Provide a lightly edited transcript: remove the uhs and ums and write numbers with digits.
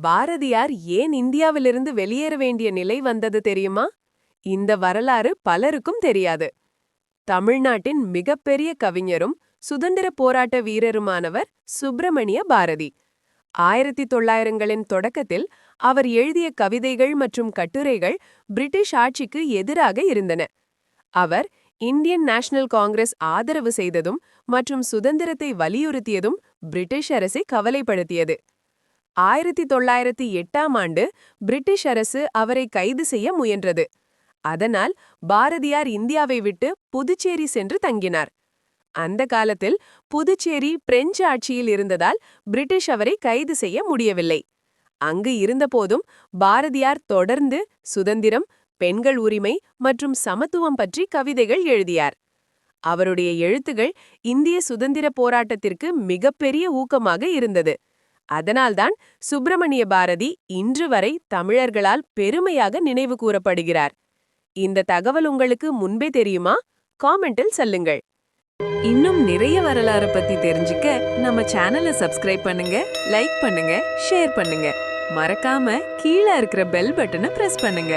பாரதியார் ஏன் இந்தியாவிலிருந்து வெளியேற வேண்டிய நிலை வந்தது தெரியுமா? இந்த வரலாறு பலருக்கும் தெரியாது. தமிழ்நாட்டின் மிகப்பெரிய கவிஞரும் சுதந்திர போராட்ட வீரருமானவர் சுப்பிரமணிய பாரதி. 1900களின் தொடக்கத்தில் அவர் எழுதிய கவிதைகள் மற்றும் கட்டுரைகள் பிரிட்டிஷ் ஆட்சிக்கு எதிராக இருந்தன. அவர் இந்தியன் நேஷனல் காங்கிரஸ் ஆதரவு செய்ததும் மற்றும் சுதந்திரத்தை வலியுறுத்தியதும் பிரிட்டிஷ் அரசை கவலைப்படுத்தியது. 1908ஆம் ஆண்டு பிரிட்டிஷ் அரசு அவரை கைது செய்ய முயன்றது. அதனால் பாரதியார் இந்தியாவை விட்டு புதுச்சேரி சென்று தங்கினார். அந்த காலத்தில் புதுச்சேரி பிரெஞ்சு ஆட்சியில் இருந்ததால் பிரிட்டிஷ் அவரை கைது செய்ய முடியவில்லை. அங்கு இருந்தபோதும் பாரதியார் தொடர்ந்து சுதந்திரம், பெண்கள் உரிமை மற்றும் சமத்துவம் பற்றி கவிதைகள் எழுதியார். அவருடைய எழுத்துகள் இந்திய சுதந்திர போராட்டத்திற்கு மிகப்பெரிய ஊக்கமாக இருந்தது. அதனால்தான் சுப்பிரமணிய பாரதி இன்று வரை தமிழர்களால் பெருமையாக நினைவு கூறப்படுகிறார். இந்த தகவல் உங்களுக்கு முன்பே தெரியுமா? காமெண்டில் சொல்லுங்கள். இன்னும் நிறைய வரலாறு பத்தி தெரிஞ்சுக்க நம்ம சேனலை சப்ஸ்கிரைப் பண்ணுங்க, லைக் பண்ணுங்க, ஷேர் பண்ணுங்க. மறக்காம கீழே இருக்கிற பெல் பட்டனை பிரஸ் பண்ணுங்க.